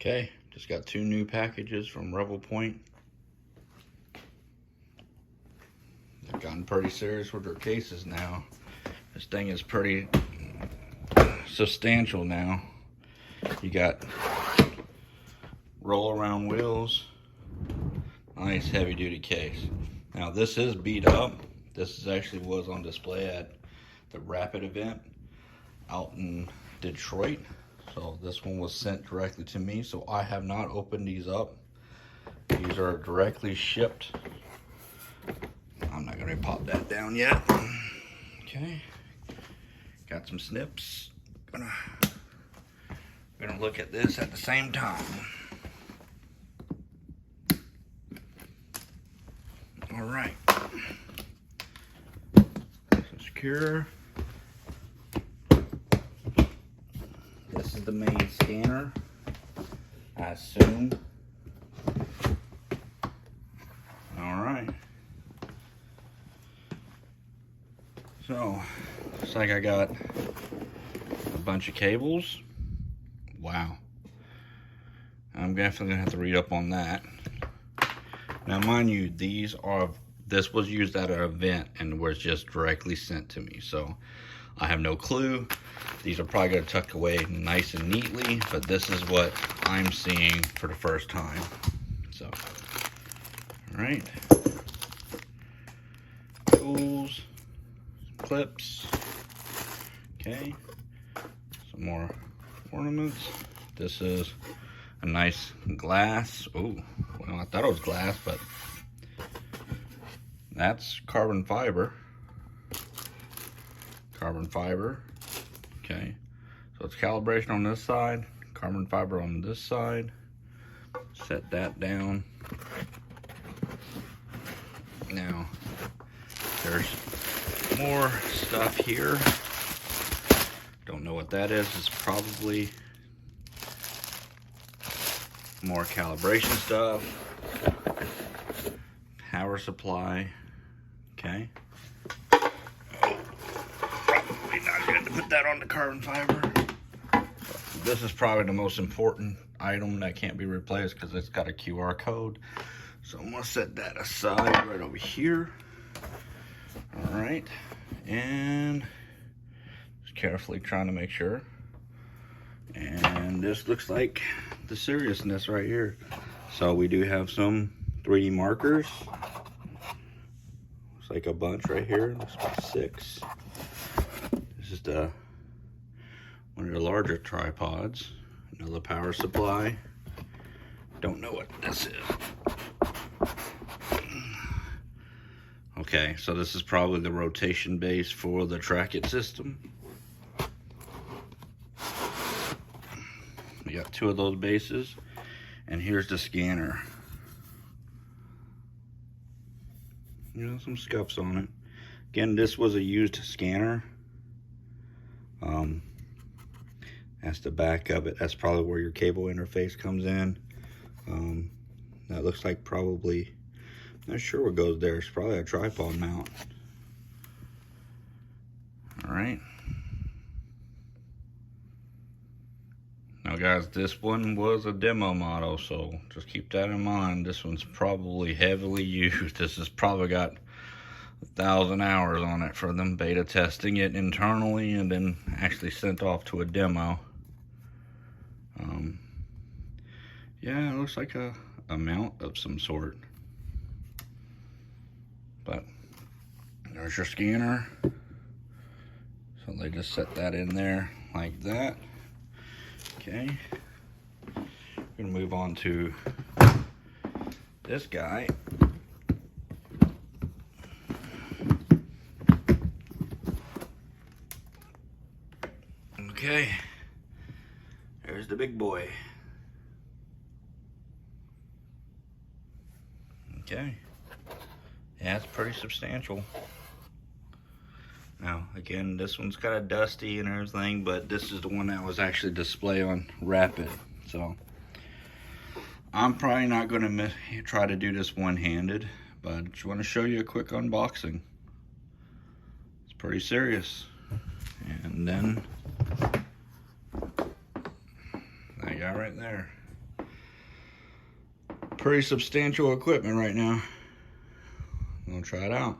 Okay, just got 2 new packages from Revopoint. They've gotten pretty serious with their cases now. This thing is pretty substantial now. You got roll around wheels, nice heavy duty case. Now this is beat up. This actually was on display at the Rapid event out in Detroit. So this one was sent directly to me, so I have not opened these up. These are directly shipped. I'm not gonna pop that down yet. Okay, got some snips. Gonna look at this at the same time. All right, so secure. This is the main scanner, I assume. All right. So, looks like I got a bunch of cables. Wow. I'm definitely gonna have to read up on that. Now, mind you, this was used at an event and was just directly sent to me. So, I have no clue. These are probably gonna tuck away nice and neatly, but this is what I'm seeing for the first time. So, all right. Tools, clips. Okay. Some more ornaments. This is a nice glass. Oh, well, I thought it was glass, but that's carbon fiber. Carbon fiber. Okay, so it's calibration on this side, carbon fiber on this side. Set that down. Now, there's more stuff here. Don't know what that is. It's probably more calibration stuff. Power supply. Okay. Probably not good to put that on the carbon fiber. This is probably the most important item that can't be replaced because it's got a QR code. So I'm gonna set that aside right over here. All right, and just carefully trying to make sure. And this looks like the seriousness right here. So we do have some 3D markers. Looks like a bunch right here. Looks like 6. This is one of the larger tripods. Another power supply. Don't know what this is. Okay, so this is probably the rotation base for the Trackit system. We got 2 of those bases, and here's the scanner. You know, some scuffs on it. Again, this was a used scanner. That's the back of it. That's probably where your cable interface comes in. That looks like probably, not sure what goes there. It's probably a tripod mount. All right. Now guys, this one was a demo model, so just keep that in mind. This one's probably heavily used. This has probably got 1,000 hours on it for them beta testing it internally and then actually sent off to a demo. Yeah, it looks like a mount of some sort. But there's your scanner. So they just set that in there like that. Okay. We're gonna move on to this guy. Okay. There's the big boy. Okay. Yeah, it's pretty substantial. Now, again, this one's kind of dusty and everything, but this is the one that was actually displayed on Rapid. So, I'm probably not going to try to do this one-handed, but I just want to show you a quick unboxing. It's pretty serious. And then, that guy right there. pretty substantial equipment right now. I'm gonna try it out.